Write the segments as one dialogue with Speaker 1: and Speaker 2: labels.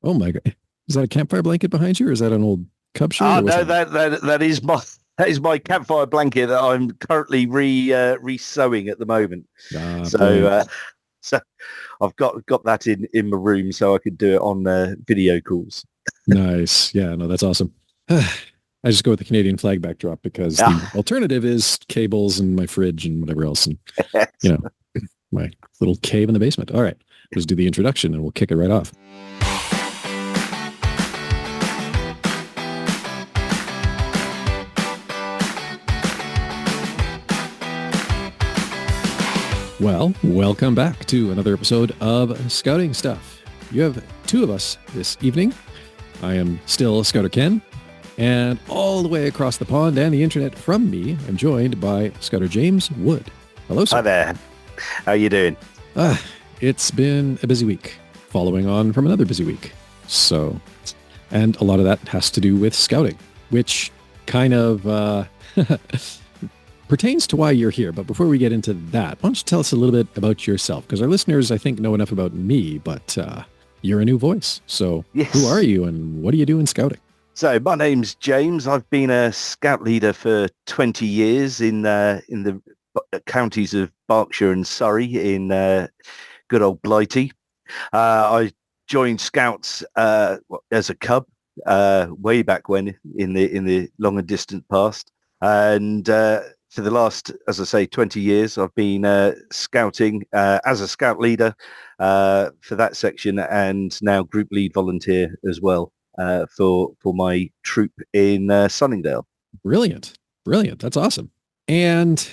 Speaker 1: Oh my God. Is that a campfire blanket behind you or is that an old Cub shirt
Speaker 2: Ah,
Speaker 1: or what's
Speaker 2: no,
Speaker 1: that?
Speaker 2: that is my campfire blanket that I'm currently re-sewing at the moment.
Speaker 1: Ah,
Speaker 2: So
Speaker 1: brilliant.
Speaker 2: so I've got that in my room so I could do it on video calls.
Speaker 1: Nice. Yeah, no, that's awesome. I just go with the Canadian flag backdrop because the alternative is cables and my fridge and whatever else. And, you know, my little cave in the basement. All right. Let's do the introduction and we'll kick it right off. Well, welcome back to another episode of Scouting Stuff. You have two of us this evening. I am still Scouter Ken, and all the way across the pond and the internet from me, I'm joined by Scouter James Wood. Hello,
Speaker 2: Hi
Speaker 1: sir.
Speaker 2: there. How you doing?
Speaker 1: It's been a busy week, following on from another busy week. So, and a lot of that has to do with scouting, which kind of pertains to why you're here. But before we get into that, why don't you tell us a little bit about yourself? Because our listeners, I think, know enough about me, but you're a new voice. So
Speaker 2: Yes.
Speaker 1: who are you and what do you do in scouting?
Speaker 2: So my name's James. I've been a scout leader for 20 years in the counties of Berkshire and Surrey in good old Blighty. I joined Scouts as a cub way back when in the long and distant past, and for the last, as I say, 20 years, I've been scouting as a scout leader for that section, and now group lead volunteer as well for my troop in Sunningdale.
Speaker 1: Brilliant. Brilliant. That's awesome. And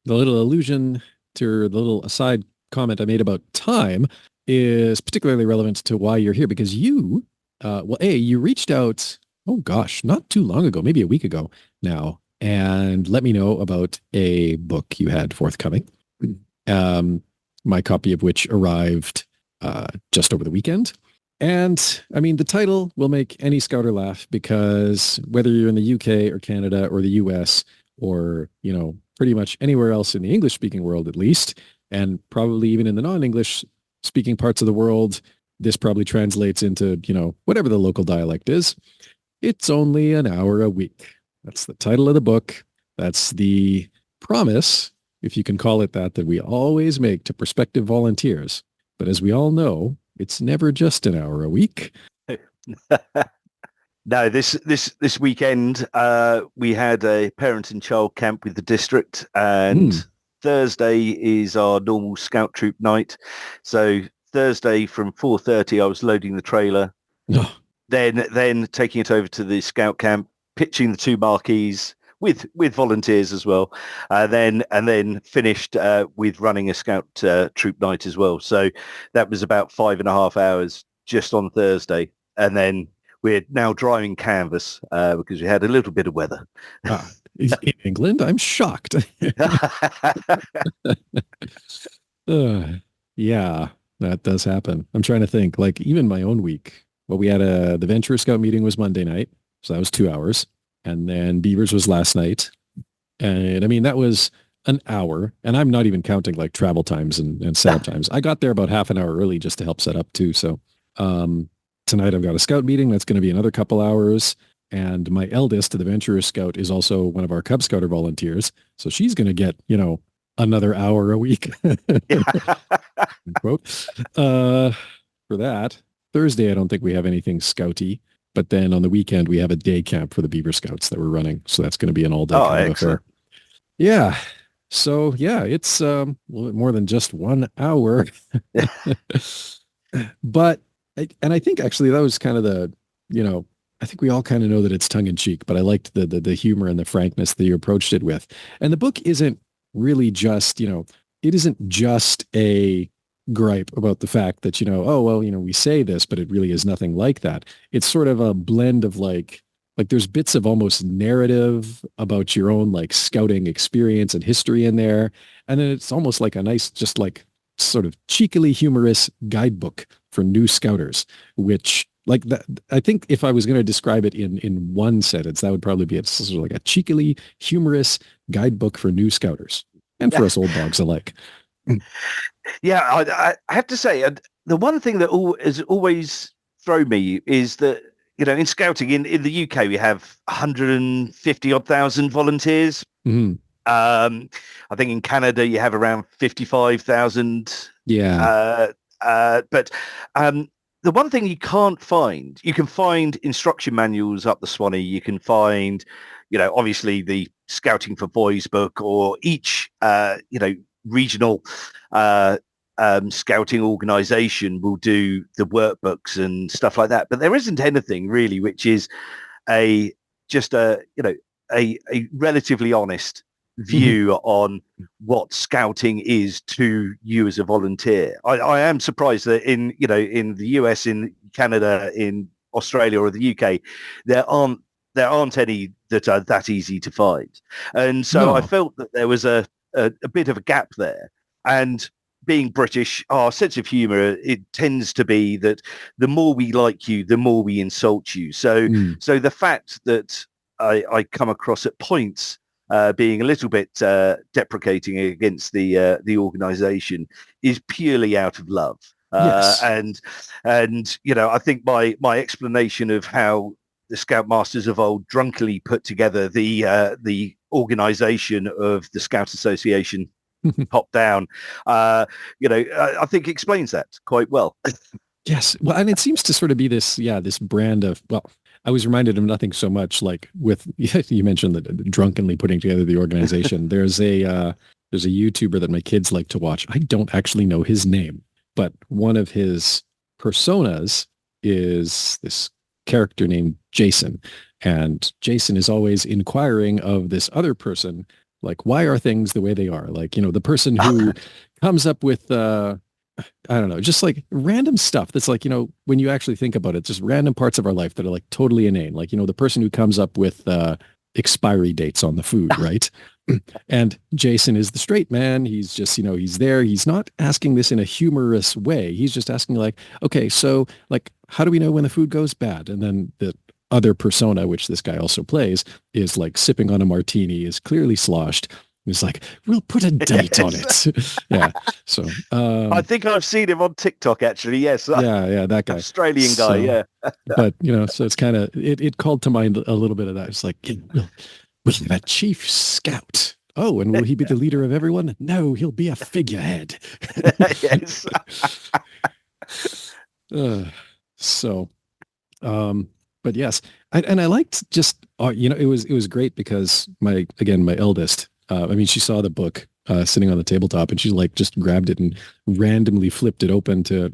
Speaker 1: the little allusion to the little aside comment I made about time is particularly relevant to why you're here because you, you reached out, oh gosh, not too long ago, maybe a week ago now, and let me know about a book you had forthcoming. My copy of which arrived just over the weekend. And I mean, the title will make any scouter laugh because whether you're in the UK or Canada or the US or, pretty much anywhere else in the English speaking world, at least, and probably even in the non-English speaking parts of the world, this probably translates into, whatever the local dialect is. It's only an hour a week. That's the title of the book. That's the promise, if you can call it that we always make to prospective volunteers. But as we all know, it's never just an hour a week.
Speaker 2: No, this weekend we had a parent and child camp with the district, and Thursday is our normal scout troop night. So Thursday from 4:30, I was loading the trailer, then taking it over to the scout camp, pitching the two marquees with volunteers as well, and then finished with running a scout troop night as well. So that was about 5.5 hours just on Thursday, and then we're now drying canvas because we had a little bit of weather.
Speaker 1: In England, I'm shocked. Yeah, that does happen. I'm trying to think, like even my own week. Well, we had the Venture Scout meeting was Monday night, so that was 2 hours. And then Beavers was last night. And I mean, that was an hour. And I'm not even counting like travel times and setup times. I got there about half an hour early just to help set up too. So tonight I've got a scout meeting. That's going to be another couple hours. And my eldest, the Venturer Scout, is also one of our Cub Scouter volunteers. So she's going to get, another hour a week. Quote. For that. Thursday, I don't think we have anything scouty. But then on the weekend, we have a day camp for the Beaver Scouts that we're running. So that's going to be an all-day kind of affair. Yeah. So, yeah, it's a little bit more than just 1 hour. But, and I think actually that was kind of I think we all kind of know that it's tongue-in-cheek, but I liked the humor and the frankness that you approached it with. And the book isn't really just, it isn't just a gripe about the fact that, we say this, but it really is nothing like that. It's sort of a blend of like there's bits of almost narrative about your own like scouting experience and history in there. And then it's almost like a nice, just like sort of cheekily humorous guidebook for new scouters, which like that, I think if I was going to describe it in one sentence, that would probably be sort of like a cheekily humorous guidebook for new scouters and for us old dogs alike.
Speaker 2: Yeah, I have to say, the one thing that has always throw me is that, in scouting in the UK, we have 150 odd thousand volunteers.
Speaker 1: Mhm.
Speaker 2: I think in Canada you have around 55,000.
Speaker 1: Yeah.
Speaker 2: But the one thing you can find instruction manuals up the Swanee. You can find, obviously the Scouting for Boys book, or each, regional scouting organization will do the workbooks and stuff like that. But there isn't anything really which is a just a a relatively honest
Speaker 1: Mhm.
Speaker 2: view on what scouting is to you as a volunteer. I am surprised that in the US, in Canada, in Australia, or the UK, there aren't any that are that easy to find. And so I
Speaker 1: No.
Speaker 2: felt that there was a bit of a gap there. And being British, our sense of humor, it tends to be that the more we like you, the more we insult you. So
Speaker 1: Mm.
Speaker 2: the fact that I come across at points being a little bit deprecating against the organisation is purely out of love.
Speaker 1: Yes.
Speaker 2: And I think my explanation of how the Scoutmasters of old drunkenly put together the organisation of the Scout Association top down, I think explains that quite well.
Speaker 1: Yes. Well, and it seems to sort of be this, yeah, this brand of, well, I was reminded of nothing so much like with, you mentioned that drunkenly putting together the organization. There's a YouTuber that my kids like to watch. I don't actually know his name, but one of his personas is this character named Jason. And Jason is always inquiring of this other person, like, why are things the way they are? Like, the person who comes up with, I don't know, just like random stuff that's like, when you actually think about it, just random parts of our life that are like totally inane. Like, the person who comes up with expiry dates on the food, right? And Jason is the straight man. He's just, he's there. He's not asking this in a humorous way. He's just asking like, okay, so like, how do we know when the food goes bad? And then the other persona, which this guy also plays, is like sipping on a martini, is clearly sloshed. He's like, we'll put a date on
Speaker 2: Yes.
Speaker 1: it. Yeah. So,
Speaker 2: I think I've seen him on TikTok actually. Yes,
Speaker 1: yeah, that guy.
Speaker 2: Australian guy.
Speaker 1: So,
Speaker 2: Yeah.
Speaker 1: but so it's kind of it called to mind a little bit of that. It's like, we'll have a chief scout. Oh, and will he be the leader of everyone? No, he'll be a figurehead.
Speaker 2: Yes.
Speaker 1: Uh, so, but yes, and I liked just it was great because my eldest, I mean, she saw the book sitting on the tabletop, and she like just grabbed it and randomly flipped it open to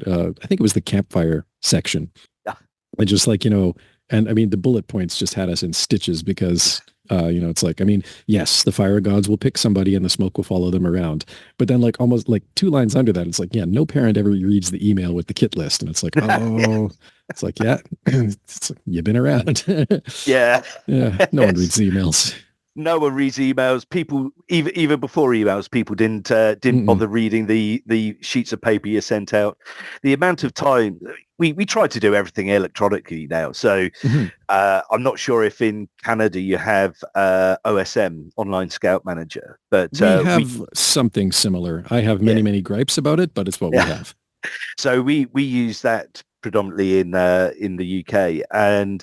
Speaker 1: I think it was the campfire section.
Speaker 2: Yeah.
Speaker 1: And just like, and I mean, the bullet points just had us in stitches because, it's like, I mean, yes, the fire gods will pick somebody and the smoke will follow them around. But then like almost like two lines under that, it's like, yeah, no parent ever reads the email with the kit list. And it's like, oh, it's like, yeah, it's like, you've been around.
Speaker 2: Yeah.
Speaker 1: Yeah, no one
Speaker 2: Yes.
Speaker 1: reads the emails.
Speaker 2: No one reads emails. People, even before emails, people didn't
Speaker 1: Mm-mm.
Speaker 2: bother reading the sheets of paper you sent out. The amount of time we try to do everything electronically now. So
Speaker 1: Mhm.
Speaker 2: I'm not sure if in Canada you have OSM, Online Scout Manager, but
Speaker 1: We have something similar. I have many,
Speaker 2: yeah.
Speaker 1: many gripes about it, but it's what we
Speaker 2: Yeah.
Speaker 1: have.
Speaker 2: So we use that predominantly in the UK, and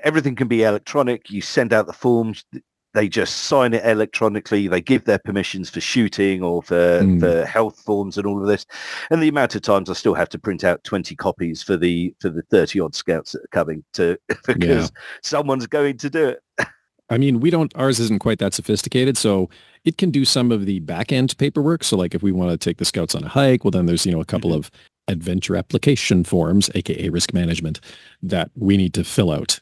Speaker 2: everything can be electronic. You send out the forms, they just sign it electronically. They give their permissions for shooting or for health forms and all of this. And the amount of times I still have to print out 20 copies for the 30 odd scouts that are coming to because someone's going to do it.
Speaker 1: I mean, ours isn't quite that sophisticated, so it can do some of the back end paperwork. So like if we want to take the scouts on a hike, well, then there's, a couple of adventure application forms, AKA risk management, that we need to fill out.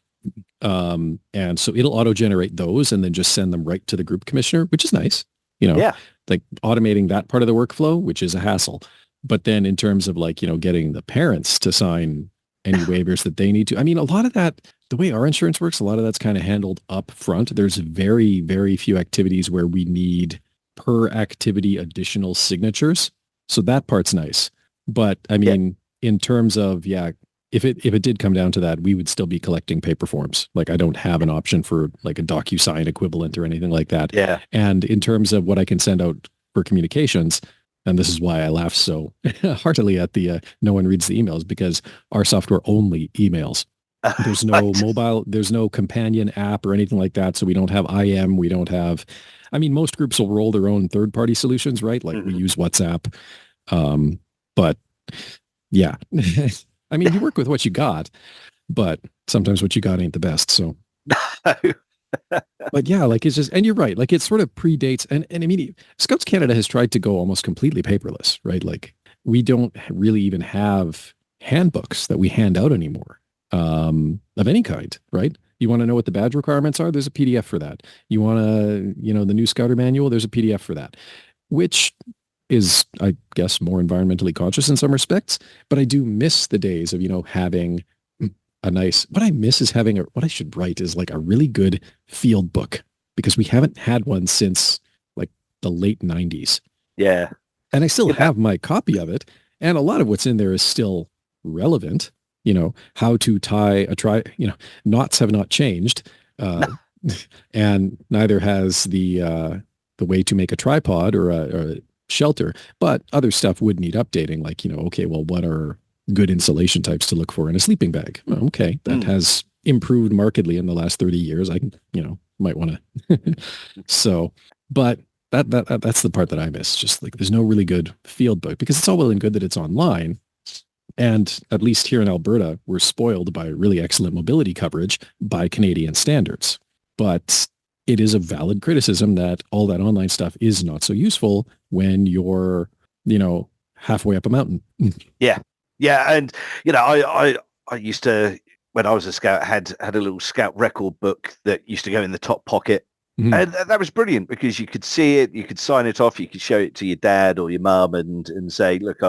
Speaker 1: And so it'll auto generate those and then just send them right to the group commissioner, which is nice,
Speaker 2: Yeah.
Speaker 1: like automating that part of the workflow, which is a hassle. But then in terms of like, getting the parents to sign any waivers that they need to, I mean, a lot of that, the way our insurance works, a lot of that's kind of handled up front. There's very, very few activities where we need per activity additional signatures. So that part's nice. But I mean, in terms of, if it did come down to that, we would still be collecting paper forms. Like I don't have an option for like a DocuSign equivalent or anything like that.
Speaker 2: Yeah.
Speaker 1: And in terms of what I can send out for communications, And this is why I laugh so heartily at the no one reads the emails, because our software only emails. There's no
Speaker 2: Right.
Speaker 1: mobile, there's no companion app or anything like that. So we don't have IM. We don't have, I mean, most groups will roll their own third party solutions, right? Like we
Speaker 2: Mhm.
Speaker 1: use WhatsApp. But yeah, I mean, you work with what you got, but sometimes what you got ain't the best. So, but yeah, like it's just, and you're right. Like it sort of predates, and I mean, Scouts Canada has tried to go almost completely paperless, right? Like we don't really even have handbooks that we hand out anymore, of any kind, right? You want to know what the badge requirements are? There's a PDF for that. You want to, the new Scouter manual? There's a PDF for that, which is, I guess, more environmentally conscious in some respects. But I do miss the days of, having a nice, what I miss is having what I should write is like a really good field book, because we haven't had one since like the late 90s.
Speaker 2: Yeah.
Speaker 1: And I still
Speaker 2: You know,
Speaker 1: have my copy of it. And a lot of what's in there is still relevant. How to tie knots have not changed. And neither has the way to make a tripod or a shelter, but other stuff would need updating. Like, okay, well, what are good insulation types to look for in a sleeping bag? Well, okay, that
Speaker 2: mm,
Speaker 1: has improved markedly in the last 30 years. I can, might want to. So, but that's the part that I miss. Just like there's no really good field book, because it's all well and good that it's online. And at least here in Alberta, we're spoiled by really excellent mobility coverage by Canadian standards. But it is a valid criticism that all that online stuff is not so useful when you're, halfway up a mountain.
Speaker 2: yeah. Yeah. And, I used to, when I was a scout, had a little scout record book that used to go in the top pocket.
Speaker 1: Mhm.
Speaker 2: And that was brilliant because you could see it, you could sign it off, you could show it to your dad or your mum and say, look,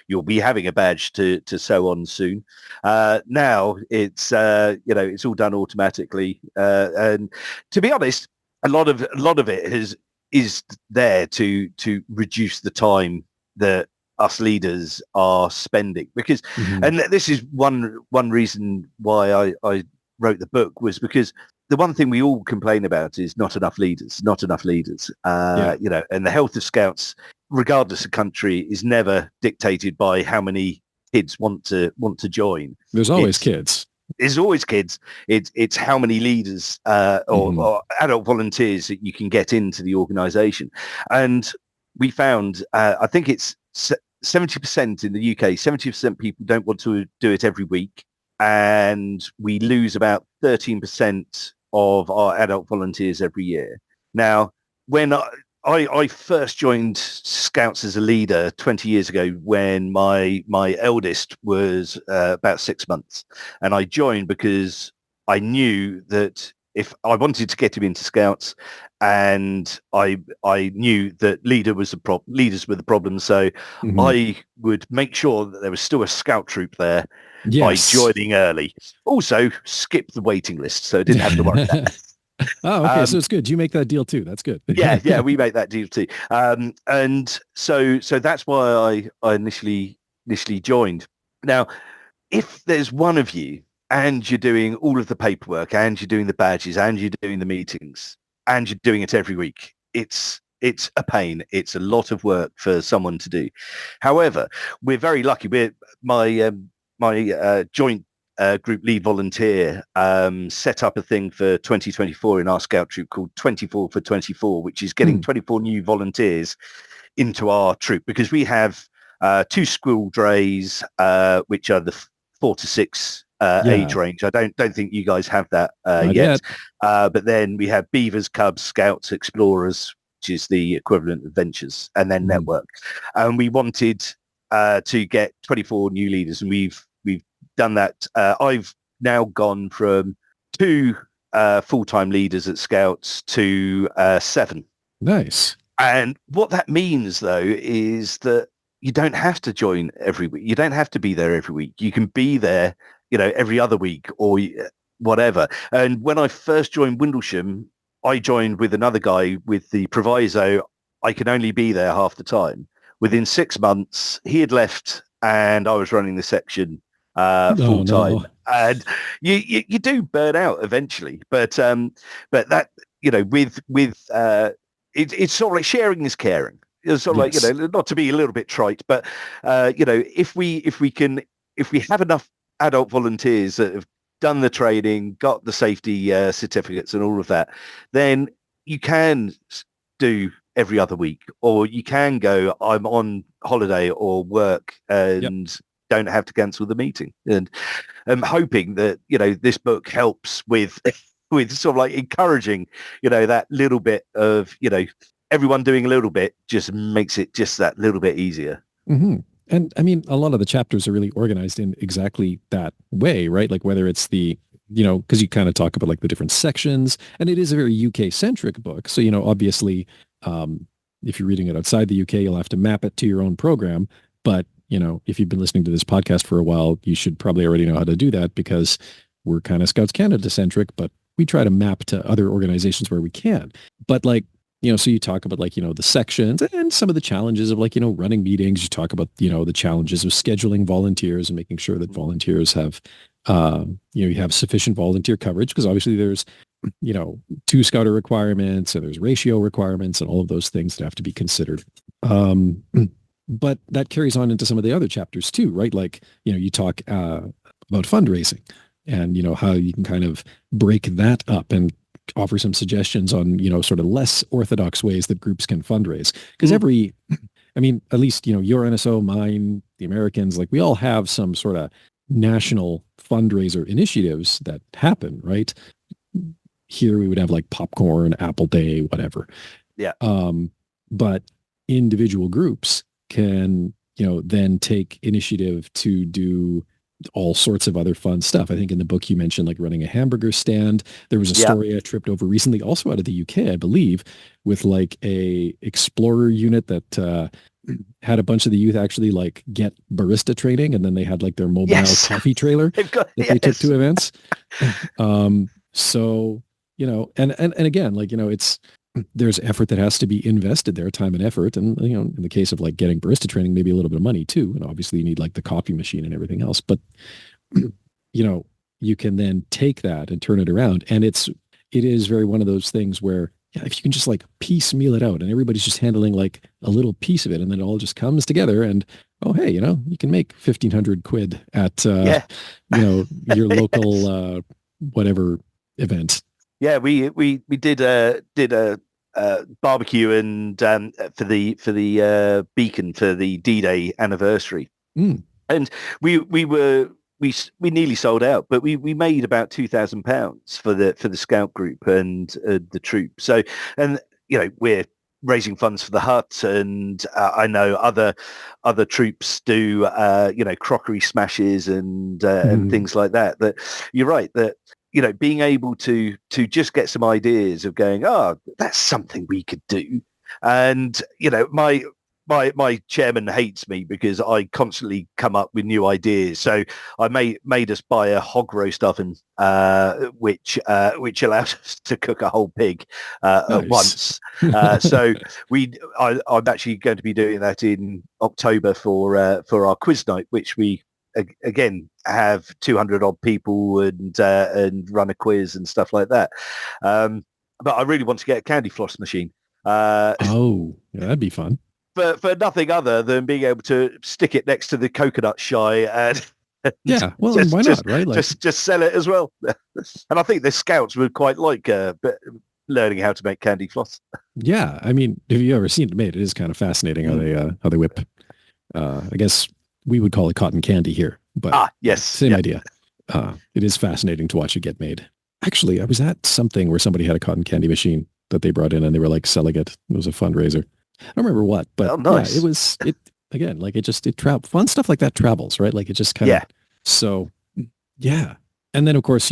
Speaker 2: you'll be having a badge to sew on soon. Now it's all done automatically. And to be honest, a lot of it is there to reduce the time that us leaders are spending, because,
Speaker 1: Mhm.
Speaker 2: and this is one reason why I wrote the book, was because the one thing we all complain about is not enough leaders, not enough leaders.
Speaker 1: Yeah.
Speaker 2: And the health of scouts, regardless of country, is never dictated by how many kids want to join.
Speaker 1: There's always
Speaker 2: It's
Speaker 1: kids.
Speaker 2: it's always kids. It's how many leaders
Speaker 1: Mhm.
Speaker 2: or adult volunteers that you can get into the organisation. And we found, I think it's 70% in the UK. 70% people don't want to do it every week, and we lose about 13% of our adult volunteers every year. Now, when I first joined Scouts as a leader 20 years ago, when my eldest was about 6 months, and I joined because I knew that if I wanted to get him into Scouts, and I knew that leaders were the problem, so
Speaker 1: Mhm.
Speaker 2: I would make sure that there was still a Scout troop there by
Speaker 1: Yes.
Speaker 2: joining early. Also, skip the waiting list, so I didn't have to worry about that.
Speaker 1: Oh, okay. So
Speaker 2: Um,
Speaker 1: it's good. You make that deal too. That's good.
Speaker 2: yeah, we make that deal too. And so that's why I initially joined. Now, if there's one of you and you're doing all of the paperwork and you're doing the badges and you're doing the meetings and you're doing it every week, it's a pain. It's a lot of work for someone to do. However, we're very lucky. My joint group lead volunteer set up a thing for 2024 in our scout troop called 24 for 24, which is getting
Speaker 1: Hmm.
Speaker 2: 24 new volunteers into our troop, because we have two school drays, which are the 4 to 6 age
Speaker 1: Yeah.
Speaker 2: range. I don't think you guys have that
Speaker 1: Not
Speaker 2: yet.
Speaker 1: yet.
Speaker 2: But then we have Beavers, Cubs, Scouts, Explorers, which is the equivalent of Ventures, and then
Speaker 1: Mhm.
Speaker 2: Network. And we wanted to get 24 new leaders, and we've done that. I've now gone from 2 full-time leaders at Scouts to 7.
Speaker 1: Nice.
Speaker 2: And what that means, though, is that you don't have to join every week. You don't have to be there every week. You can be there, every other week or whatever. And when I first joined Windlesham, I joined with another guy with the proviso I could only be there half the time. Within 6 months, he had left and I was running the section full
Speaker 1: Oh
Speaker 2: time.
Speaker 1: no.
Speaker 2: And you do burn out eventually, but that with it's sort of like sharing is caring. It's sort of like,
Speaker 1: Yes.
Speaker 2: not to be a little bit trite, but if we have enough adult volunteers that have done the training, got the safety certificates and all of that, then you can do every other week, or you can go, I'm on holiday or work
Speaker 1: Yep.
Speaker 2: and don't have to cancel the meeting. And I'm hoping that, this book helps with with sort of like encouraging, that little bit of, everyone doing a little bit just makes it just that little bit easier.
Speaker 1: Mm-hmm. And I mean, a lot of the chapters are really organized in exactly that way, right? Like whether it's because you kind of talk about like the different sections, and it is a very UK centric book. So, obviously, um, if you're reading it outside the UK, you'll have to map it to your own program. But, if you've been listening to this podcast for a while, you should probably already know how to do that because we're kind of Scouts Canada centric, but we try to map to other organizations where we can. But like, so you talk about like, the sections and some of the challenges of like, running meetings. You talk about, the challenges of scheduling volunteers and making sure that volunteers have, you have sufficient volunteer coverage because obviously there's, two scouter requirements and there's ratio requirements and all of those things that have to be considered. But that carries on into some of the other chapters too, right? Like, you talk about fundraising and, how you can kind of break that up and offer some suggestions on, sort of less orthodox ways that groups can fundraise. Because at least, your NSO, mine, the Americans, like we all have some sort of national fundraiser initiatives that happen, right? Here we would have like popcorn, Apple Day, whatever.
Speaker 2: Yeah.
Speaker 1: But individual groups can, then take initiative to do all sorts of other fun stuff. I think in the book you mentioned like running a hamburger stand. There was a story I tripped over recently, also out of the UK, I believe, with like a explorer unit that had a bunch of the youth actually like get barista training, and then they had like their mobile coffee trailer that they took to events. So, and again, like, there's effort that has to be invested there, time and effort. And, in the case of like getting barista training, maybe a little bit of money too. And obviously you need like the coffee machine and everything else. But, you can then take that and turn it around. And it is very one of those things where, if you can just like piecemeal it out and everybody's just handling like a little piece of it and then it all just comes together and, oh, hey, you can make 1,500 quid at, your local, whatever event.
Speaker 2: Yeah, we did a barbecue and for the Beacon for the D-Day anniversary, and we nearly sold out, but we made about £2,000 for the scout group and the troop. So, and we're raising funds for the hut, and I know other troops do crockery smashes and things like that. That you're right that. Being able to just get some ideas of going, that's something we could do. And, my chairman hates me because I constantly come up with new ideas. So I made us buy a hog roast oven, which allows us to cook a whole pig at once. So I'm actually going to be doing that in October for our quiz night, which we again have 200 odd people and run a quiz and stuff like that. But I really want to get a candy floss machine.
Speaker 1: That'd be fun.
Speaker 2: For nothing other than being able to stick it next to the coconut shy and
Speaker 1: why not, right? Like,
Speaker 2: just sell it as well. And I think the scouts would quite like learning how to make candy floss.
Speaker 1: Yeah, I mean, have you ever seen it made? It is kind of fascinating how they whip. I guess we would call it cotton candy here, but
Speaker 2: yes,
Speaker 1: same idea. It is fascinating to watch it get made. Actually, I was at something where somebody had a cotton candy machine that they brought in and they were like selling it. It was a fundraiser. I don't remember what, but
Speaker 2: nice.
Speaker 1: It again, like fun stuff like that travels, right? Like it just kind of, so yeah. And then of course,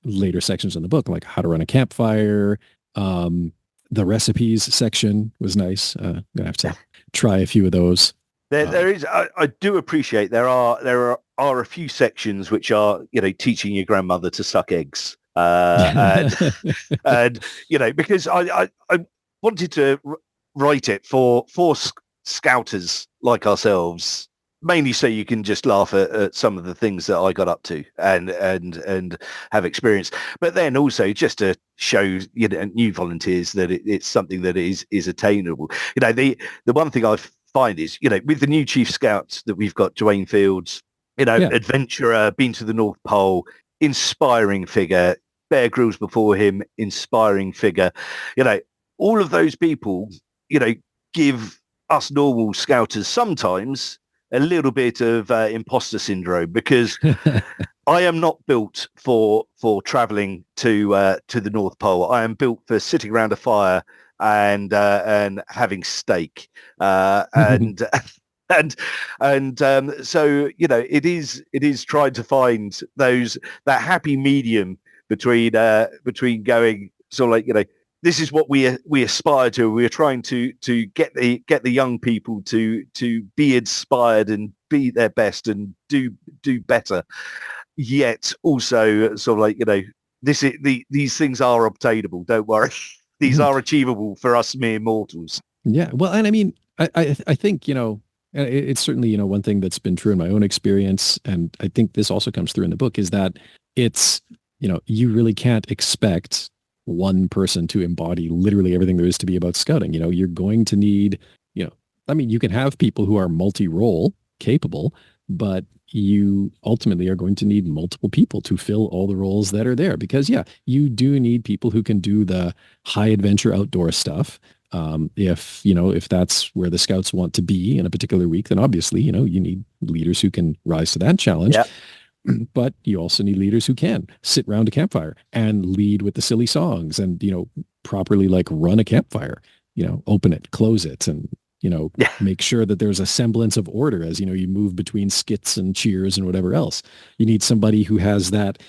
Speaker 1: later sections in the book, like how to run a campfire, the recipes section was nice. I'm gonna have to try a few of those.
Speaker 2: There is. I do appreciate there are a few sections which are teaching your grandmother to suck eggs, and because I wanted to write it for scouters like ourselves, mainly so you can just laugh at some of the things that I got up to and have experienced, but then also just to show new volunteers that it's something that is attainable. The one thing I find is with the new chief scouts that we've got, Dwayne Fields,
Speaker 1: Yeah.
Speaker 2: adventurer, been to the North Pole, inspiring figure. Bear Grylls before him, inspiring figure. All of those people, give us normal scouters sometimes a little bit of imposter syndrome, because I am not built for traveling to the North Pole. I am built for sitting around a fire and having steak and so it is trying to find that happy medium between going sort of like, this is what we aspire to. We're trying to get the young people to be inspired and be their best and do better. Yet also sort of like, these things are obtainable. Don't worry, these are achievable for us mere mortals.
Speaker 1: Yeah. Well, and I mean, I think, it's certainly, one thing that's been true in my own experience. And I think this also comes through in the book is that it's, you really can't expect one person to embody literally everything there is to be about scouting. You're going to need, I mean, you can have people who are multi-role capable, but you ultimately are going to need multiple people to fill all the roles that are there, because you do need people who can do the high adventure outdoor stuff. If that's where the scouts want to be in a particular week, then obviously, you need leaders who can rise to that challenge.
Speaker 2: Yep.
Speaker 1: But you also need leaders who can sit around a campfire and lead with the silly songs and, properly like run a campfire, open it, close it, and, make sure that there's a semblance of order as, you move between skits and cheers and whatever else. You need somebody who has that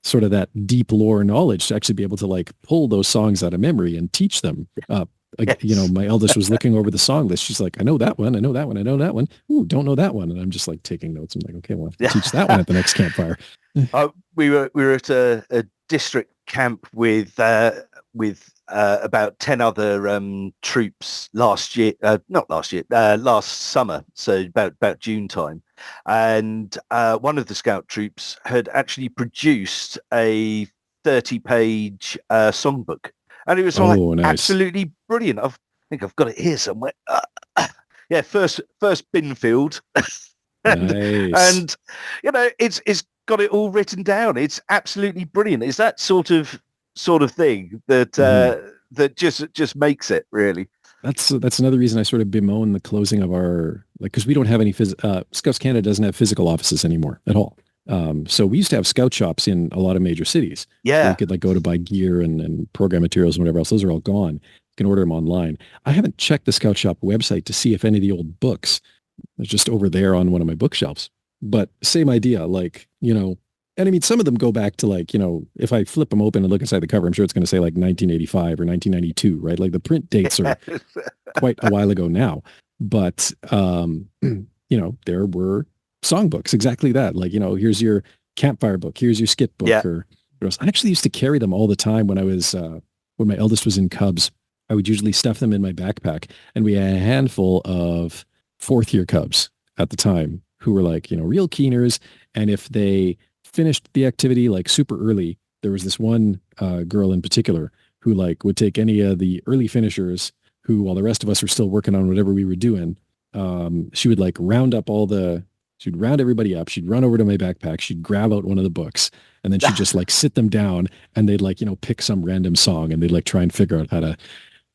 Speaker 1: sort of that deep lore knowledge to actually be able to like pull those songs out of memory and teach them.
Speaker 2: Yes.
Speaker 1: My eldest was looking over the song list. She's like, I know that one. I know that one. I know that one. Ooh, don't know that one. And I'm just like taking notes. I'm like, okay, well, I have to teach that one at the next campfire.
Speaker 2: We were at a district camp with about 10 other troops last year, not last year, last summer, so about June time. And one of the scout troops had actually produced a 30-page songbook. And it was
Speaker 1: Nice.
Speaker 2: absolutely brilliant. I think I've got it here somewhere. Yeah, first Binfield.
Speaker 1: Nice.
Speaker 2: And it's got it all written down. It's absolutely brilliant. It's that sort of thing that that just makes it really.
Speaker 1: That's another reason I sort of bemoan the closing of our, because we don't have any Scouts Canada doesn't have physical offices anymore at all. So we used to have scout shops in a lot of major cities.
Speaker 2: Yeah.
Speaker 1: You could go to buy gear and program materials and whatever else. Those are all gone. You can order them online. I haven't checked the scout shop website to see if any of the old books are just over there on one of my bookshelves. But same idea, and I mean, some of them go back to if I flip them open and look inside the cover, I'm sure it's going to say 1985 or 1992, right? Like the print dates are quite a while ago now. But, there were songbooks, exactly that. Here's your campfire book, here's your skit book.
Speaker 2: Yeah.
Speaker 1: I actually used to carry them all the time when I was, when my eldest was in Cubs. I would usually stuff them in my backpack, and we had a handful of fourth year Cubs at the time who were real keeners. And if they finished the activity super early, there was this one girl in particular who would take any of the early finishers who, while the rest of us were still working on whatever we were doing, she would she'd round everybody up. She'd run over to my backpack. She'd grab out one of the books, and then she'd just sit them down, and they'd pick some random song, and they'd try and figure out how to,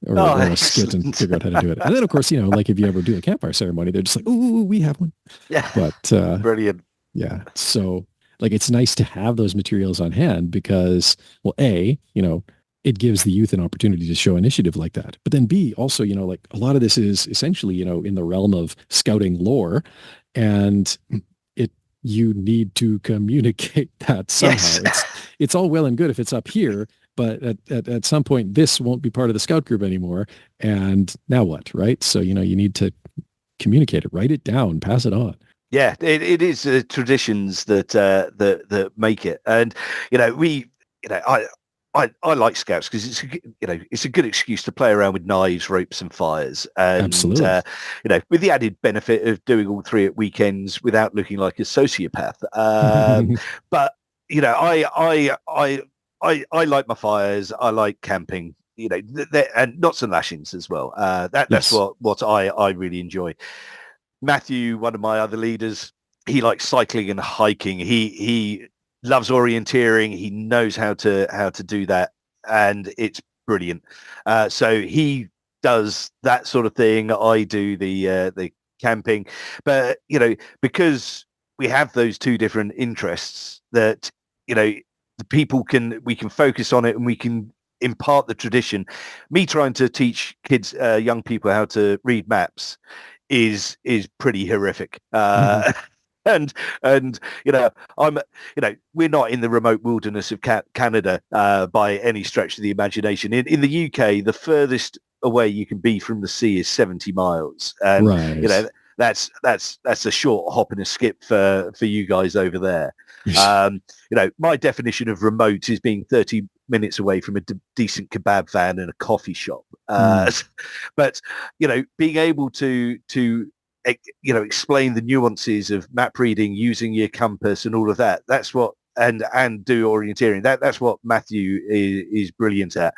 Speaker 1: or a skit and figure out how to do it. And then of course, if you ever do a campfire ceremony, they're just ooh, we have one.
Speaker 2: Yeah.
Speaker 1: But
Speaker 2: brilliant.
Speaker 1: Yeah. So it's nice to have those materials on hand because, well, A, it gives the youth an opportunity to show initiative like that. But then B, also, a lot of this is essentially, in the realm of scouting lore, and you need to communicate that somehow.
Speaker 2: Yes.
Speaker 1: It's all well and good if it's up here, but at some point this won't be part of the scout group anymore. And now what, right? So, you need to communicate it, write it down, pass it on.
Speaker 2: Yeah, it is the traditions that make it. And, I like scouts because it's a good excuse to play around with knives, ropes, and fires, and
Speaker 1: Absolutely.
Speaker 2: with the added benefit of doing all three at weekends without looking like a sociopath. But I like my fires. I like camping. And knots and lashings as well. That's
Speaker 1: Yes.
Speaker 2: what I really enjoy. Matthew, one of my other leaders, he likes cycling and hiking. He loves orienteering. He knows how to do that, and it's brilliant. So he does that sort of thing. I do the camping, but because we have those two different interests, that the people we can focus on it, and we can impart the tradition. Me trying to teach kids, young people, how to read maps is pretty horrific. And I'm we're not in the remote wilderness of Canada by any stretch of the imagination. In the UK, the furthest away you can be from the sea is 70 miles, and
Speaker 1: Right.
Speaker 2: that's a short hop and a skip for you guys over there. My definition of remote is being 30 minutes away from a decent kebab van and a coffee shop.
Speaker 1: Mm.
Speaker 2: But being able to explain the nuances of map reading using your compass and all of that. That's what and do orienteering. That's what Matthew is brilliant at.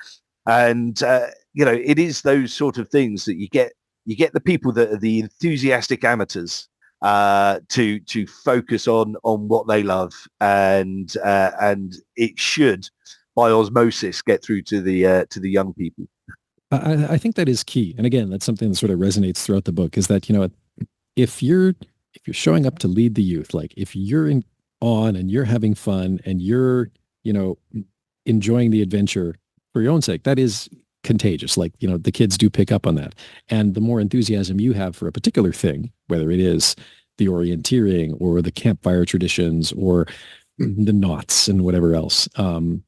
Speaker 2: And it is those sort of things that you get the people that are the enthusiastic amateurs to focus on what they love, and it should by osmosis get through to the young people.
Speaker 1: I think that is key. And again, that's something that sort of resonates throughout the book is that, if you're showing up to lead the youth, like if you're on and you're having fun and you're, you know, enjoying the adventure for your own sake, that is contagious. Like, the kids do pick up on that. And the more enthusiasm you have for a particular thing, whether it is the orienteering or the campfire traditions or the knots and whatever else, again,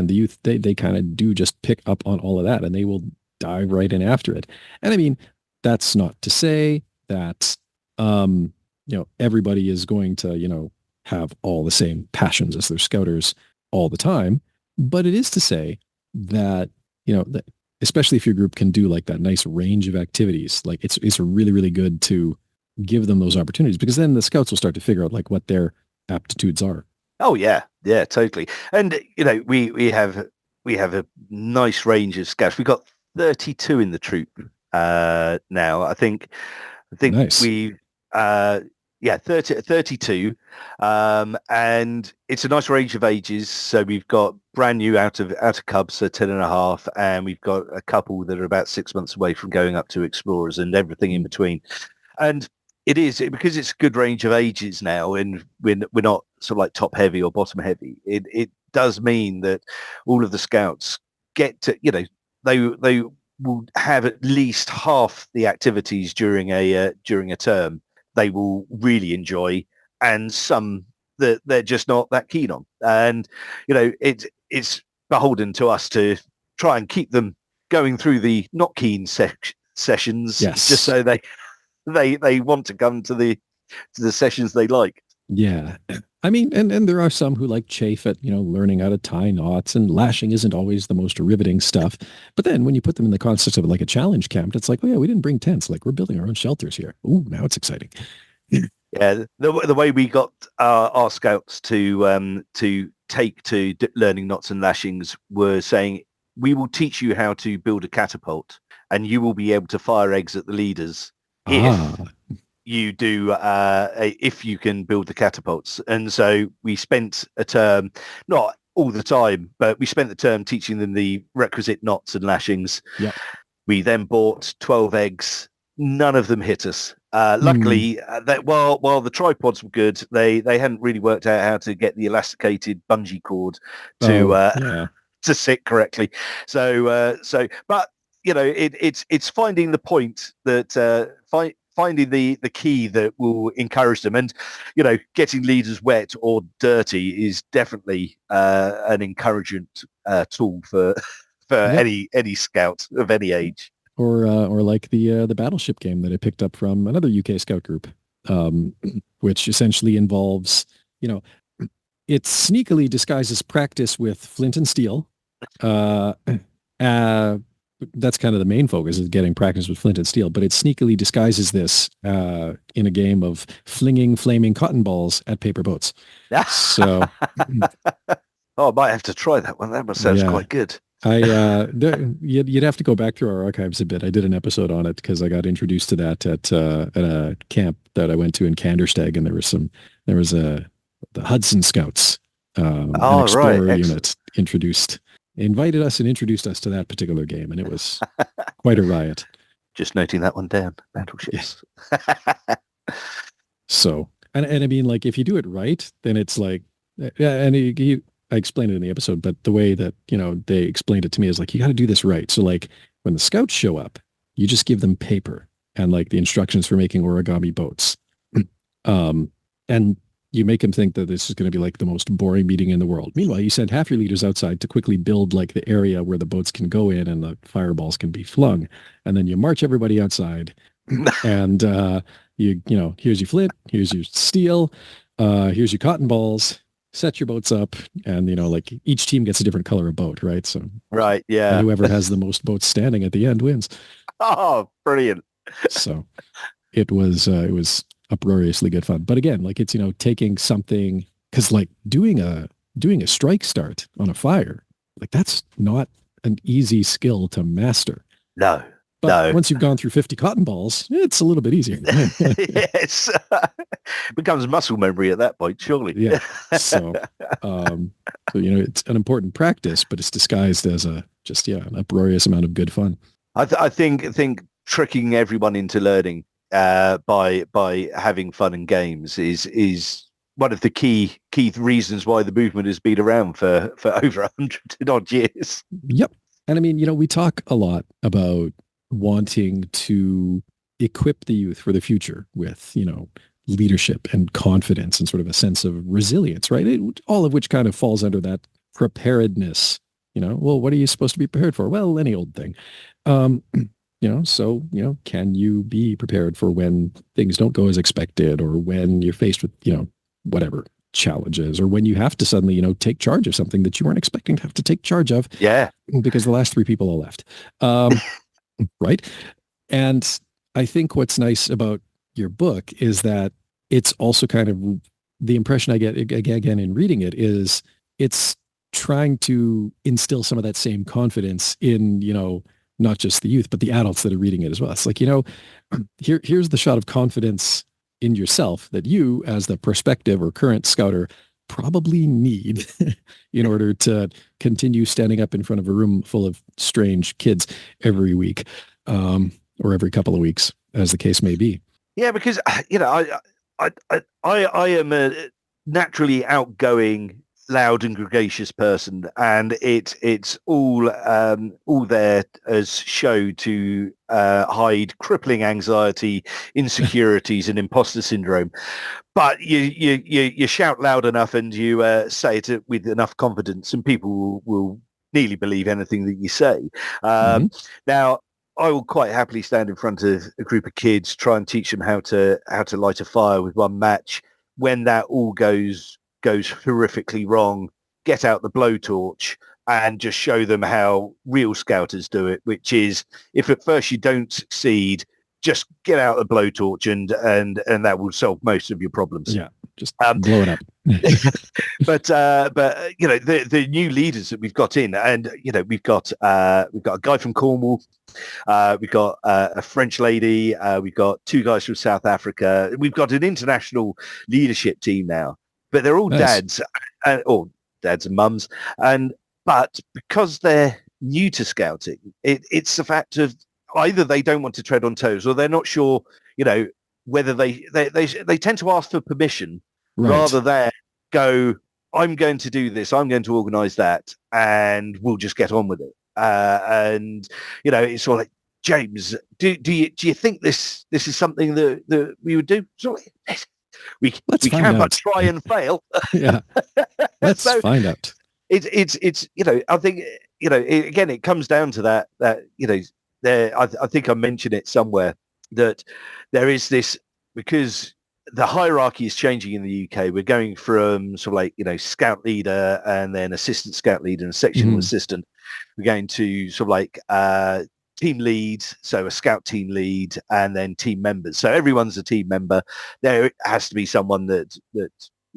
Speaker 1: the youth, they kind of do just pick up on all of that and they will dive right in after it. And I mean, that's not to say that, everybody is going to, have all the same passions as their scouters all the time. But it is to say that, that especially if your group can do like that nice range of activities, like it's really, really good to give them those opportunities because then the scouts will start to figure out like what their aptitudes are.
Speaker 2: Oh yeah, yeah, totally. And we have a nice range of scouts. We've got 32 in the troop now. I think
Speaker 1: Nice.
Speaker 2: we yeah, 32. And it's a nice range of ages. So we've got brand new out of cubs, so 10 and a half, and we've got a couple that are about 6 months away from going up to explorers and everything in between. And because it's a good range of ages now, and we're not sort of like top heavy or bottom heavy. It does mean that all of the scouts get to they will have at least half the activities during a term they will really enjoy, and some that they're just not that keen on. And it's beholden to us to try and keep them going through the not keen sessions, just
Speaker 1: Yes.
Speaker 2: so they want to come to the sessions they like.
Speaker 1: Yeah. I mean, and there are some who like chafe at, learning how to tie knots and lashing isn't always the most riveting stuff. But then when you put them in the context of like a challenge camp, it's like, oh yeah, we didn't bring tents. Like we're building our own shelters here. Ooh, now it's exciting.
Speaker 2: Yeah, the way we got our scouts to take to learning knots and lashings were saying, we will teach you how to build a catapult, and you will be able to fire eggs at the leaders if
Speaker 1: Ah,
Speaker 2: you do if you can build the catapults. And so we spent a term, not all the time, but we spent the term teaching them the requisite knots and lashings.
Speaker 1: yep.
Speaker 2: We then bought 12 eggs. None of them hit us.
Speaker 1: Hmm.
Speaker 2: Luckily, that while the tripods were good, they hadn't really worked out how to get the elasticated bungee cord to
Speaker 1: Oh,
Speaker 2: uh,
Speaker 1: yeah.
Speaker 2: to sit correctly. But it's finding the point that finding the key that will encourage them, and getting leaders wet or dirty is definitely an encouragement tool for for
Speaker 1: Yep.
Speaker 2: any scout of any age.
Speaker 1: Or like the battleship game that I picked up from another UK scout group, um, which essentially involves, you know, it sneakily disguises practice with flint and steel, Uh, uh, that's kind of the main focus is getting practice with flint and steel, but it sneakily disguises this in a game of flinging flaming cotton balls at paper boats. So,
Speaker 2: Oh, I might have to try that one. That sounds
Speaker 1: yeah,
Speaker 2: quite good.
Speaker 1: you'd have to go back through our archives a bit. I did an episode on it because I got introduced to that at a camp that I went to in Kandersteg, and there was the Hudson Scouts, an
Speaker 2: Oh, right.
Speaker 1: explorer
Speaker 2: Excellent.
Speaker 1: unit invited us and introduced us to that particular game, and it was quite a riot.
Speaker 2: Just noting that one down.
Speaker 1: Yeah.
Speaker 2: Battleships.
Speaker 1: So, and I mean, like, if you do it right, then it's like, yeah, and I explained it in the episode, but the way that, they explained it to me is like, you got to do this right. So like when the scouts show up, you just give them paper and like the instructions for making origami boats. And you make them think that this is going to be like the most boring meeting in the world. Meanwhile, you send half your leaders outside to quickly build like the area where the boats can go in and the fireballs can be flung. And then you march everybody outside and, here's your flint, here's your steel, here's your cotton balls, set your boats up, and like each team gets a different color of boat, right? So
Speaker 2: Right.
Speaker 1: and
Speaker 2: Yeah.
Speaker 1: whoever has the most boats standing at the end wins.
Speaker 2: Oh, brilliant.
Speaker 1: So it was uproariously good fun. But again, like it's taking something, because like doing a strike start on a fire, like that's not an easy skill to master.
Speaker 2: No.
Speaker 1: But
Speaker 2: No.
Speaker 1: once you've gone through 50 cotton balls, it's a little bit easier.
Speaker 2: Yes. Becomes muscle memory at that point, surely.
Speaker 1: Yeah. So, it's an important practice, but it's disguised as an uproarious amount of good fun.
Speaker 2: I think tricking everyone into learning by having fun and games is one of the key reasons why the movement has been around for over 100 odd years.
Speaker 1: Yep. And I mean, we talk a lot about wanting to equip the youth for the future with, leadership and confidence and sort of a sense of resilience, right? All of which kind of falls under that preparedness. Well, what are you supposed to be prepared for? Well, any old thing. So, can you be prepared for when things don't go as expected, or when you're faced with, whatever challenges, or when you have to suddenly, take charge of something that you weren't expecting to have to take charge of?
Speaker 2: Yeah.
Speaker 1: Because the last 3 people all left. Right. And I think what's nice about your book is that it's also kind of the impression I get again in reading it is it's trying to instill some of that same confidence in, not just the youth, but the adults that are reading it as well. It's like, here's the shot of confidence in yourself that you, as the prospective or current scouter, probably need in order to continue standing up in front of a room full of strange kids every week, or every couple of weeks, as the case may be.
Speaker 2: Yeah, because I am a naturally outgoing, loud and gregarious person, and it's all there as show to hide crippling anxiety, insecurities, and imposter syndrome. But you shout loud enough and you say it with enough confidence, and people will nearly believe anything that you say. Now, I will quite happily stand in front of a group of kids, try and teach them how to light a fire with one match. When that all goes horrifically wrong, get out the blowtorch and just show them how real scouters do it, which is, if at first you don't succeed, just get out the blowtorch and that will solve most of your problems.
Speaker 1: Yeah, just blow it up.
Speaker 2: but the new leaders that we've got in, and we've got a guy from Cornwall, we've got a French lady, we've got 2 guys from South Africa. We've got an international leadership team now, but they're all
Speaker 1: Nice.
Speaker 2: dads, or dads and mums, but because they're new to scouting, it's the fact of either they don't want to tread on toes, or they're not sure, whether they tend to ask for permission. Right. Rather than go, I'm going to do this, I'm going to organize that, and we'll just get on with it. And it's sort of like, James, do you think this is something that we would do? So we can but try and fail.
Speaker 1: Yeah, let's find out.
Speaker 2: It's I think again, it comes down to that I think I mentioned it somewhere, that there is this, because the hierarchy is changing in the UK. We're going from sort of like, scout leader and then assistant scout leader and sectional
Speaker 1: Mhm.
Speaker 2: assistant. We're going to sort of like team lead, so a scout team lead, and then team members. So everyone's a team member. There has to be someone that you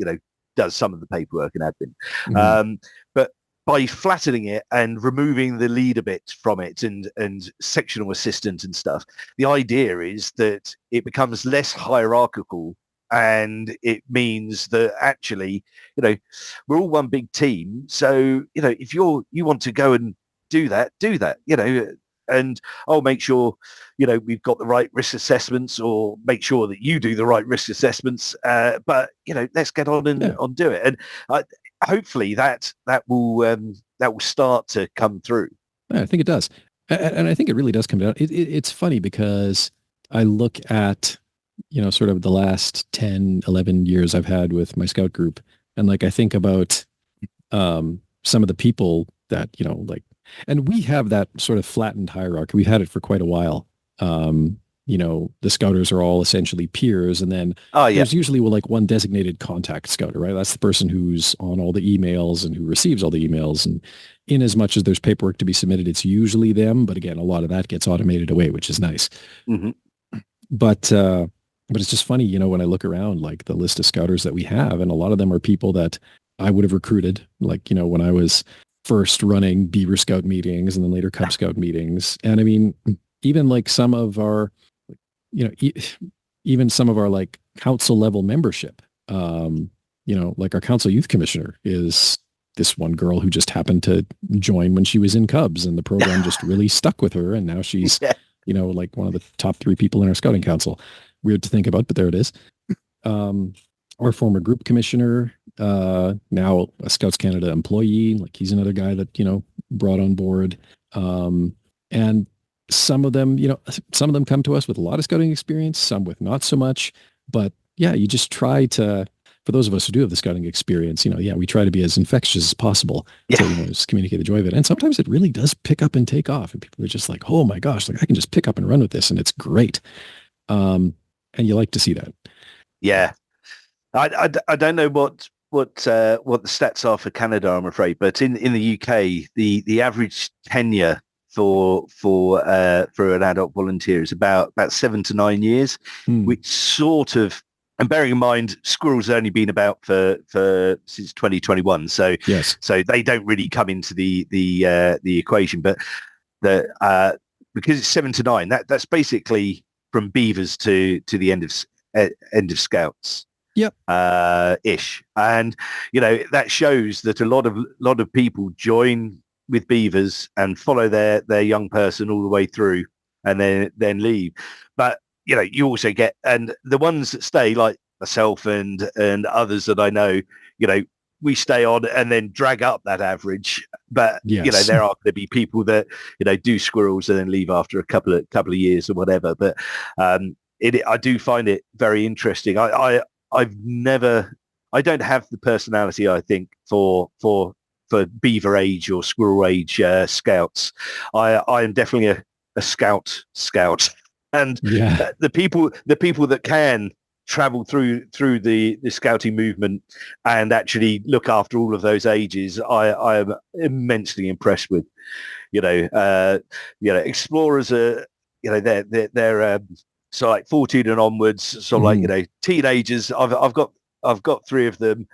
Speaker 2: know does some of the paperwork and admin.
Speaker 1: Mhm.
Speaker 2: But by flattening it and removing the leader bit from it and sectional assistant and stuff, the idea is that it becomes less hierarchical, and it means that actually, we're all one big team. So, if you want to go and do that, and I'll make sure, we've got the right risk assessments, or make sure that you do the right risk assessments. But, let's get on and
Speaker 1: Yeah.
Speaker 2: do it. And hopefully that will start to come through.
Speaker 1: Yeah, I think it does. And I think it really does come down. It's funny because I look at, sort of the last 10, 11 years I've had with my scout group. And like, I think about some of the people that, and we have that sort of flattened hierarchy. We've had it for quite a while. The scouters are all essentially peers. And then
Speaker 2: Oh yeah.
Speaker 1: there's usually like one designated contact scouter, right? That's the person who's on all the emails and who receives all the emails. And in as much as there's paperwork to be submitted, it's usually them. But again, a lot of that gets automated away, which is nice.
Speaker 2: Mm-hmm.
Speaker 1: But it's just funny, when I look around like the list of scouters that we have, and a lot of them are people that I would have recruited, like, when I was first running Beaver Scout meetings and then later Cub Scout meetings. And I mean, even like some of our, even some of our like council level membership, like our council youth commissioner is this one girl who just happened to join when she was in Cubs, and the program just really stuck with her. And now she's,
Speaker 2: Yeah.
Speaker 1: like one of the top 3 people in our scouting council. Weird to think about, but there it is. Our former group commissioner, now a Scouts Canada employee, like he's another guy that, brought on board. And some of them, some of them come to us with a lot of scouting experience, some with not so much. But yeah, you just try to, for those of us who do have the scouting experience, we try to be as infectious as possible
Speaker 2: Yeah.
Speaker 1: to, just communicate the joy of it. And sometimes it really does pick up and take off. And people are just like, oh my gosh, like I can just pick up and run with this, and it's great. And you like to see that.
Speaker 2: Yeah. I don't know what the stats are for Canada, I'm afraid, but in the UK, the average tenure for an adult volunteer is about 7 to 9 years, which sort of, and bearing in mind squirrels have only been about for since 2021, so
Speaker 1: yes,
Speaker 2: so they don't really come into the equation, but because it's 7 to 9, that's basically from beavers to the end of scouts.
Speaker 1: Yep.
Speaker 2: Ish. And that shows that a lot of people join with beavers and follow their young person all the way through, and then leave. But you also get, and the ones that stay, like myself and others that I know, we stay on and then drag up that average. But
Speaker 1: yes,
Speaker 2: there are going to be people that do squirrels and then leave after a couple of years or whatever. But I do find it very interesting. I don't have the personality, I think, for beaver age or squirrel age scouts. I am definitely a scout, and
Speaker 1: yeah,
Speaker 2: the people that can travel through the scouting movement and actually look after all of those ages, I am immensely impressed with. Explorers are, they're so like 14 and onwards, so like teenagers. I've got 3 of them.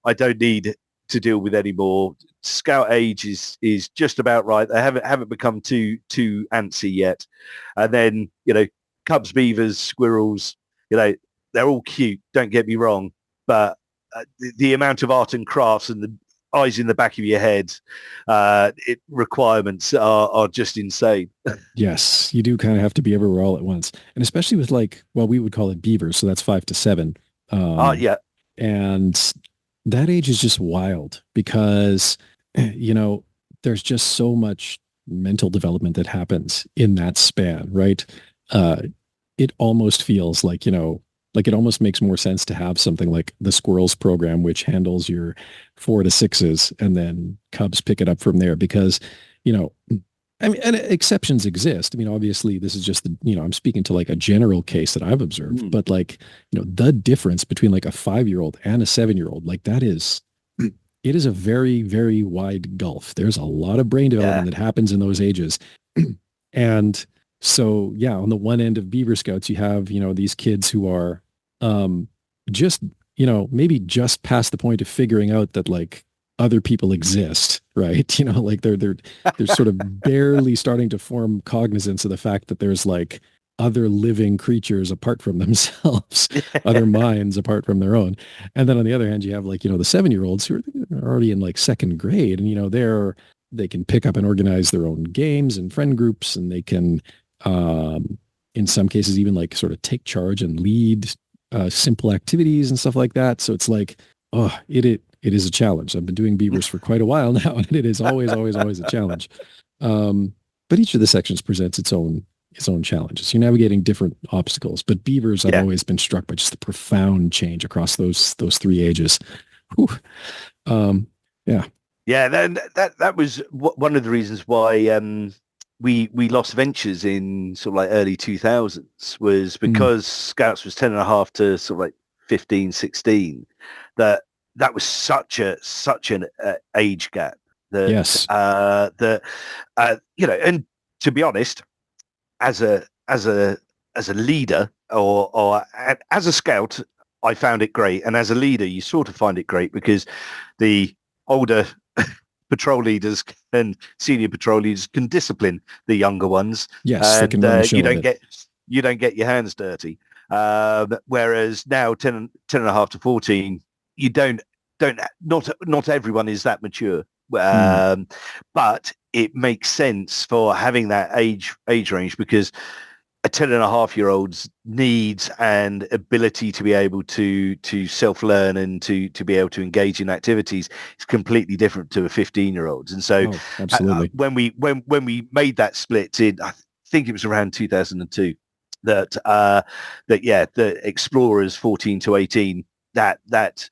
Speaker 2: I don't need to deal with anymore. Scout age is just about right. They haven't become too antsy yet. And then cubs, beavers, squirrels, they're all cute, don't get me wrong, but the amount of art and crafts and the eyes in the back of your head requirements are just insane.
Speaker 1: yes, you do kind of have to be everywhere all at once, and especially with like, well, we would call it beavers, so that's 5 to 7.
Speaker 2: Yeah.
Speaker 1: And that age is just wild because there's just so much mental development that happens in that span, right? It almost feels like, like it almost makes more sense to have something like the squirrels program, which handles your 4 to 6s, and then cubs pick it up from there, because I mean, and exceptions exist. I mean, obviously, this is just I'm speaking to like a general case that I've observed,
Speaker 2: Mm.
Speaker 1: but like, the difference between like a 5-year-old and a 7-year-old, like that is, it is a very, very wide gulf. There's a lot of brain
Speaker 2: Yeah,
Speaker 1: development that happens in those ages. And so, yeah, on the one end of Beaver Scouts, you have, these kids who are um, just, maybe just past the point of figuring out that like other people exist, right? Like they're sort of barely starting to form cognizance of the fact that there's like other living creatures apart from themselves, other minds apart from their own. And then on the other hand, you have like, the 7-year-olds who are already in like second grade and, they can pick up and organize their own games and friend groups, and they can, in some cases, even like sort of take charge and lead simple activities and stuff like that. So it's like, oh, it is a challenge. I've been doing beavers for quite a while now, and it is always, always, always a challenge. But each of the sections presents its own challenges. You're navigating different obstacles, but beavers, I've
Speaker 2: yeah,
Speaker 1: always been struck by just the profound change across those three ages. Whew. Yeah.
Speaker 2: yeah. That was one of the reasons why we lost ventures in sort of like early 2000s was
Speaker 1: Mm.
Speaker 2: because Scouts was 10 and a half to sort of like 15, 16. That was such an age gap
Speaker 1: Yes.
Speaker 2: that and to be honest, as a leader or as a scout, I found it great, and as a leader, you sort of find it great because the older patrol leaders and senior patrol leaders can discipline the younger ones,
Speaker 1: Yes, they can
Speaker 2: and
Speaker 1: run the
Speaker 2: you
Speaker 1: show a
Speaker 2: don't
Speaker 1: bit.
Speaker 2: get your hands dirty. Whereas now 10 and a half to 14, you don't not everyone is that mature.
Speaker 1: Mm.
Speaker 2: But it makes sense for having that age range because a 10-and-a-half-year-old's needs and ability to be able to self-learn and to be able to engage in activities is completely different to a 15-year-old's. And so
Speaker 1: Oh, absolutely.
Speaker 2: when we made that split in, I think it was around 2002, the explorers 14 to 18, that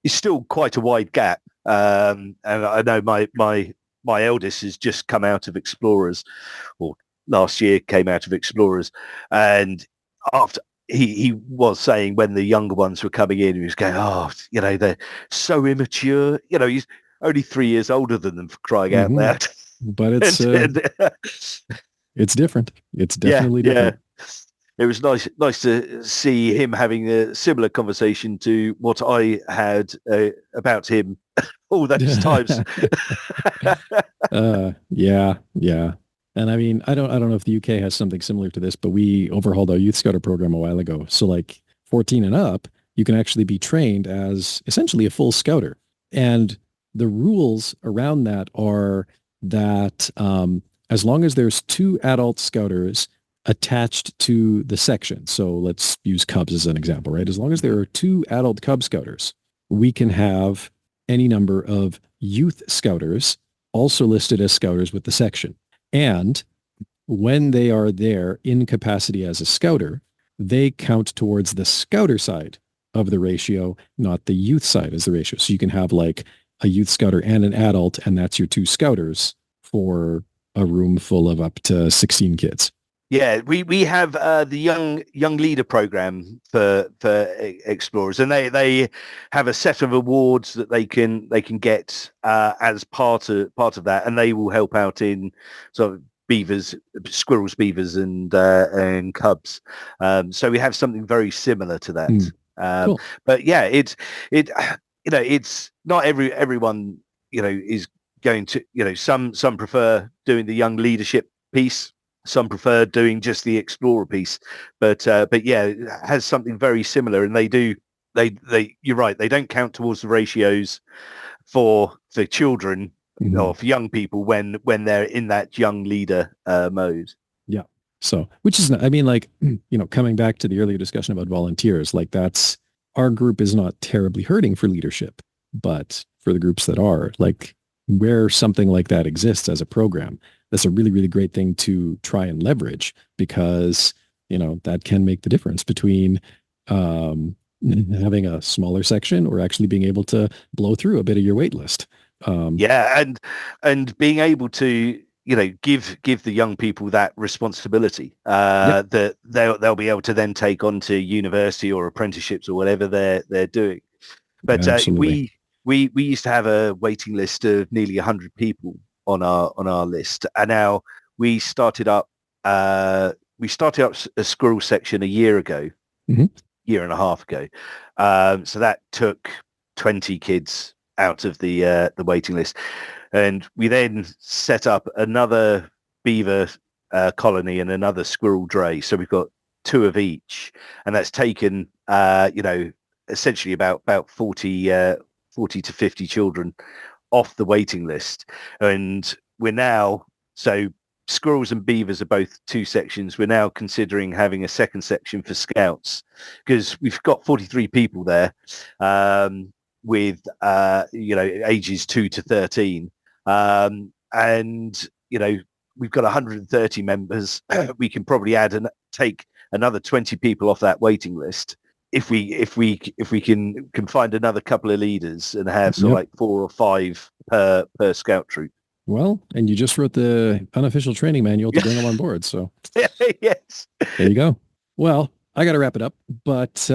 Speaker 2: is still quite a wide gap. And I know my eldest has just come out of explorers, or last year came out of explorers, and after he was saying when the younger ones were coming in, he was going, oh, they're so immature. He's only 3 years older than them, for crying out
Speaker 1: Hmm.
Speaker 2: loud.
Speaker 1: But
Speaker 2: and
Speaker 1: it's different. It's
Speaker 2: yeah,
Speaker 1: definitely
Speaker 2: yeah.
Speaker 1: different.
Speaker 2: It was nice to see him having a similar conversation to what I had about him all those times.
Speaker 1: Yeah, yeah. And I mean, I don't know if the UK has something similar to this, but we overhauled our youth scouter program a while ago. So like 14 and up, you can actually be trained as essentially a full scouter. And the rules around that are that as long as there's two adult scouters attached to the section, so let's use Cubs as an example, right? As long as there are two adult Cub scouters, we can have any number of youth scouters also listed as scouters with the section. And when they are there in capacity as a scouter, they count towards the scouter side of the ratio, not the youth side as the ratio. So you can have like a youth scouter and an adult, and that's your two scouters for a room full of up to 16 kids.
Speaker 2: Yeah, we have the young leader program for explorers, and they have a set of awards that they can get as part of that, and they will help out in sort of beavers, squirrels, beavers, and cubs. So we have something very similar to that.
Speaker 1: Mm,
Speaker 2: Um,
Speaker 1: cool.
Speaker 2: but yeah, it it's not everyone is going to some prefer doing the young leadership piece, some prefer doing just the explorer piece, but yeah, it has something very similar, and they you're right, they don't count towards the ratios for the children
Speaker 1: Mhm.
Speaker 2: or for young people when they're in that young leader mode.
Speaker 1: Yeah. So, which is, I mean, like, coming back to the earlier discussion about volunteers, like that's, our group is not terribly hurting for leadership, but for the groups that are, like, where something like that exists as a program, that's a really, really great thing to try and leverage because, that can make the difference between having a smaller section or actually being able to blow through a bit of your wait list. Um,
Speaker 2: Yeah, and being able to give the young people that responsibility
Speaker 1: Yep.
Speaker 2: that they'll be able to then take on to university or apprenticeships or whatever they're doing. But
Speaker 1: Absolutely.
Speaker 2: we used to have a waiting list of nearly 100 people on our list, and now we started up a squirrel section a year ago,
Speaker 1: Mhm.
Speaker 2: year and a half ago. So that took 20 kids out of the waiting list, and we then set up another beaver colony and another squirrel dray. So we've got two of each, and that's taken essentially about 40 to 50 children off the waiting list. And we're now, so squirrels and beavers are both two sections. We're now considering having a second section for scouts, because we've got 43 people there, with ages 2 to 13, and we've got 130 members. We can probably add and take another 20 people off that waiting list if we can find another couple of leaders and have sort of
Speaker 1: Yep.
Speaker 2: like 4 or 5 per scout troop.
Speaker 1: Well, and you just wrote the unofficial training manual to bring them on board. So
Speaker 2: Yes.
Speaker 1: there you go. Well, I got to wrap it up, but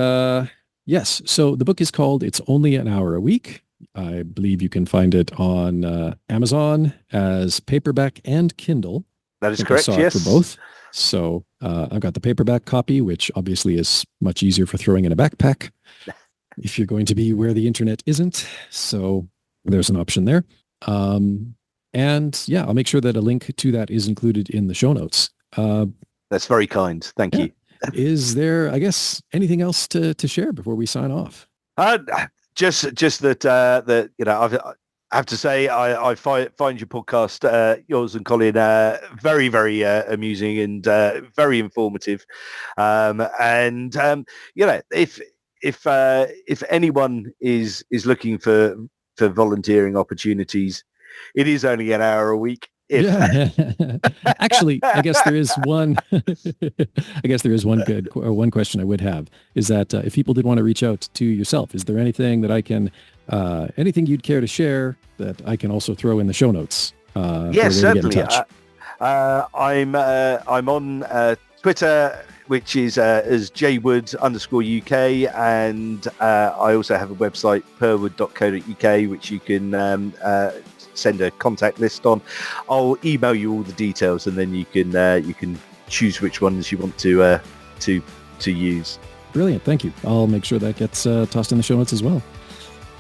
Speaker 1: yes. So the book is called "It's Only an Hour a Week." I believe you can find it on Amazon as paperback and Kindle.
Speaker 2: That is
Speaker 1: I
Speaker 2: correct.
Speaker 1: saw
Speaker 2: Yes.
Speaker 1: it for both. So I've got the paperback copy, which obviously is much easier for throwing in a backpack if you're going to be where the internet isn't. So there's an option there. And yeah, I'll make sure that a link to that is included in the show notes.
Speaker 2: That's very kind. Thank you.
Speaker 1: Is there, I guess, anything else to share before we sign off?
Speaker 2: Just that I have to say I find your podcast, yours and Colin, very, very amusing and very informative. If anyone is looking for volunteering opportunities, it is only an hour a week.
Speaker 1: Yeah. Actually, I guess there is one. I guess there is one question I would have is that if people did want to reach out to yourself, is there anything that I can, anything you'd care to share that I can also throw in the show notes?
Speaker 2: Yes, certainly. I'm on Twitter, which is as jwood_UK, and I also have a website, perwood.co.uk, which you can send a contact list on. I'll email you all the details, and then you can choose which ones you want to use.
Speaker 1: Brilliant, thank you. I'll make sure that gets tossed in the show notes as well.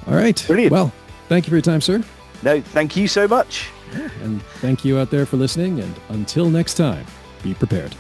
Speaker 1: All right.
Speaker 2: Brilliant.
Speaker 1: Well, thank you for your time, sir.
Speaker 2: No, thank you so much.
Speaker 1: And thank you out there for listening. And until next time, be prepared.